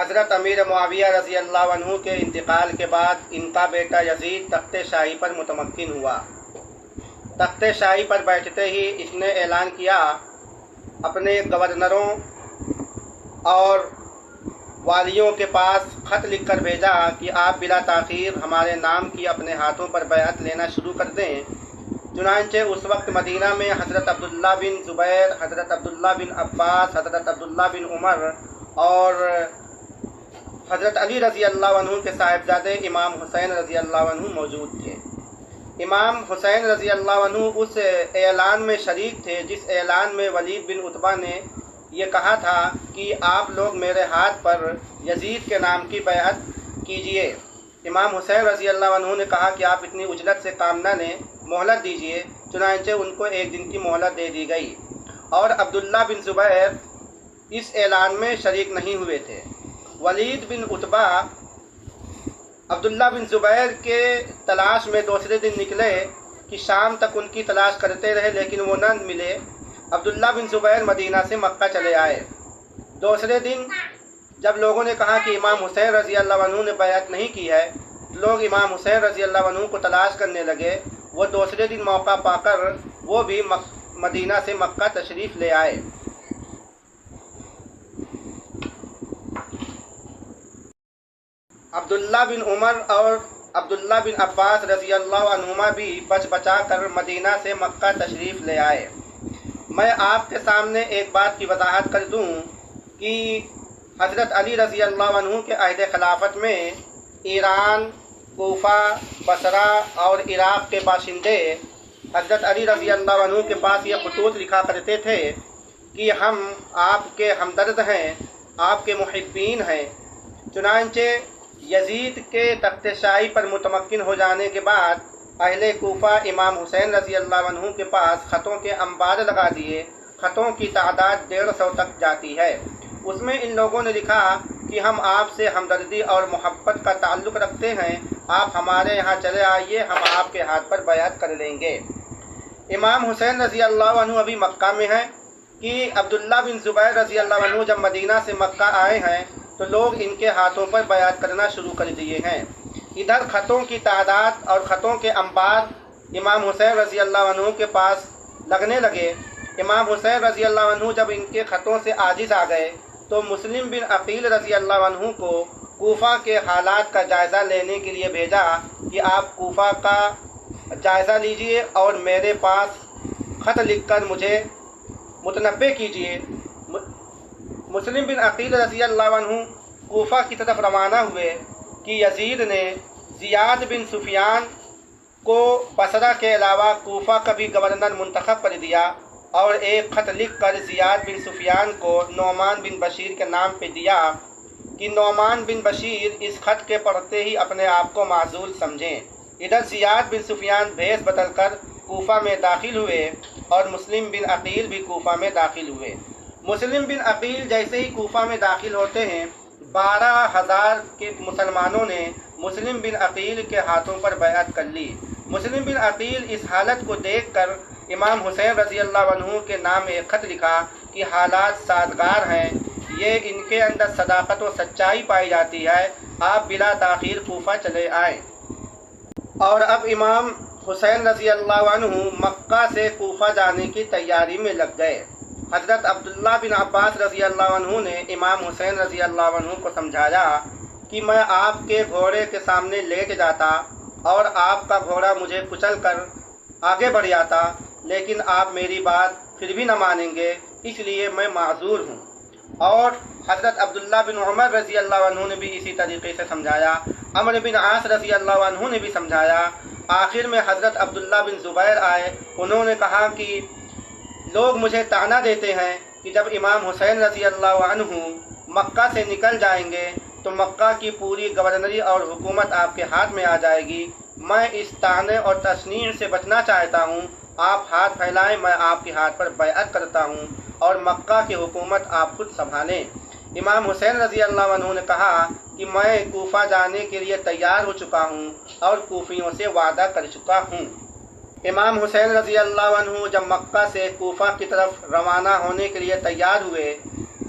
حضرت امیر معاویہ رضی اللہ عنہ کے انتقال کے بعد ان کا بیٹا یزید تخت شاہی پر متمکن ہوا۔ تخت شاہی پر بیٹھتے ہی اس نے اعلان کیا، اپنے گورنروں اور والیوں کے پاس خط لکھ کر بھیجا کہ آپ بلا تاخیر ہمارے نام کی اپنے ہاتھوں پر بیعت لینا شروع کر دیں۔ چنانچہ اس وقت مدینہ میں حضرت عبداللہ بن زبیر، حضرت عبداللہ بن عباس، حضرت عبداللہ بن عمر اور حضرت علی رضی اللہ عنہ کے صاحبزادے امام حسین رضی اللہ عنہ موجود تھے۔ امام حسین رضی اللہ عنہ اس اعلان میں شریک تھے جس اعلان میں ولید بن عتبہ نے یہ کہا تھا کہ آپ لوگ میرے ہاتھ پر یزید کے نام کی بیعت کیجئے۔ امام حسین رضی اللہ عنہ نے کہا کہ آپ اتنی عجلت سے کام نہ لیں، مہلت دیجئے۔ چنانچہ ان کو 1 دن کی مہلت دے دی گئی، اور عبداللہ بن زبیر اس اعلان میں شریک نہیں ہوئے تھے۔ ولید بن عتبہ عبداللہ بن زبیر کے تلاش میں دوسرے دن نکلے کہ شام تک ان کی تلاش کرتے رہے، لیکن وہ نہ ملے۔ عبداللہ بن زبیر مدینہ سے مکہ چلے آئے۔ دوسرے دن جب لوگوں نے کہا کہ امام حسین رضی اللہ عنہ نے بیعت نہیں کی ہے، لوگ امام حسین رضی اللہ عنہ کو تلاش کرنے لگے۔ وہ دوسرے دن موقع پا کر وہ بھی مدینہ سے مکہ تشریف لے آئے۔ عبداللہ بن عمر اور عبداللہ بن عباس رضی اللہ عنہما بھی بچ بچا کر مدینہ سے مکہ تشریف لے آئے۔ میں آپ کے سامنے ایک بات کی وضاحت کر دوں کہ حضرت علی رضی اللہ عنہ کے عہد خلافت میں ایران، کوفہ، بصرہ اور عراق کے باشندے حضرت علی رضی اللہ عنہ کے پاس یہ خطوط لکھا کرتے تھے کہ ہم آپ کے ہمدرد ہیں، آپ کے محبین ہیں۔ چنانچہ یزید کے تخت شاہی پر متمکن ہو جانے کے بعد اہل کوفہ امام حسین رضی اللہ عنہ کے پاس خطوں کے انبار لگا دیے۔ خطوں کی تعداد 150 تک جاتی ہے۔ اس میں ان لوگوں نے لکھا کہ ہم آپ سے ہمدردی اور محبت کا تعلق رکھتے ہیں، آپ ہمارے یہاں چلے آئیے، ہم آپ کے ہاتھ پر بیعت کر لیں گے۔ امام حسین رضی اللہ عنہ ابھی مکہ میں ہیں کہ عبداللہ بن زبیر رضی اللہ عنہ جب مدینہ سے مکہ آئے ہیں تو لوگ ان کے ہاتھوں پر بیعت کرنا شروع کر دیے ہیں۔ ادھر خطوں کی تعداد اور خطوں کے انبار امام حسین رضی اللہ عنہ کے پاس لگنے لگے۔ امام حسین رضی اللہ عنہ جب ان کے خطوں سے عاجز آ گئے تو مسلم بن عقیل رضی اللہ عنہ کو کوفہ کے حالات کا جائزہ لینے کے لیے بھیجا کہ آپ کوفہ کا جائزہ لیجئے اور میرے پاس خط لکھ کر مجھے متنبع کیجئے۔ مسلم بن عقیل رضی اللہ عنہ کوفہ کی طرف روانہ ہوئے کہ یزید نے زیاد بن سفیان کو بصرہ کے علاوہ کوفہ کا بھی گورنر منتخب کر دیا، اور ایک خط لکھ کر زیاد بن سفیان کو نعمان بن بشیر کے نام پہ دیا کہ نعمان بن بشیر اس خط کے پڑھتے ہی اپنے آپ کو معزول سمجھیں۔ ادھر زیاد بن سفیان بھیس بدل کر کوفہ میں داخل ہوئے اور مسلم بن عقیل بھی کوفہ میں داخل ہوئے۔ مسلم بن عقیل جیسے ہی کوفہ میں داخل ہوتے ہیں، 12,000 کے مسلمانوں نے مسلم بن عقیل کے ہاتھوں پر بیعت کر لی۔ مسلم بن عقیل اس حالت کو دیکھ کر امام حسین رضی اللہ عنہ کے نام ایک خط لکھا کہ حالات سازگار ہیں، یہ ان کے اندر صداقت و سچائی پائی جاتی ہے، آپ بلا تاخیر کوفہ چلے آئیں۔ اور اب امام حسین رضی اللہ عنہ مکہ سے کوفہ جانے کی تیاری میں لگ گئے۔ حضرت عبداللہ بن عباس رضی اللہ عنہ نے امام حسین رضی اللہ عنہ کو سمجھایا کہ میں آپ کے گھوڑے کے سامنے لیٹ جاتا اور آپ کا گھوڑا مجھے کچل کر آگے بڑھ جاتا، لیکن آپ میری بات پھر بھی نہ مانیں گے، اس لیے میں معذور ہوں۔ اور حضرت عبداللہ بن عمر رضی اللہ عنہ نے بھی اسی طریقے سے سمجھایا، عمرو بن عاص رضی اللہ عنہ نے بھی سمجھایا۔ آخر میں حضرت عبداللہ بن زبیر آئے، انہوں نے کہا کہ لوگ مجھے طعنہ دیتے ہیں کہ جب امام حسین رضی اللہ عنہ مکہ سے نکل جائیں گے تو مکہ کی پوری گورنری اور حکومت آپ کے ہاتھ میں آ جائے گی۔ میں اس طعنے اور تشنیع سے بچنا چاہتا ہوں، آپ ہاتھ پھیلائیں، میں آپ کے ہاتھ پر بیعت کرتا ہوں اور مکہ کی حکومت آپ خود سنبھالیں۔ امام حسین رضی اللہ عنہ نے کہا کہ میں کوفہ جانے کے لیے تیار ہو چکا ہوں اور کوفیوں سے وعدہ کر چکا ہوں۔ امام حسین رضی اللہ عنہ جب مکہ سے کوفہ کی طرف روانہ ہونے کے لیے تیار ہوئے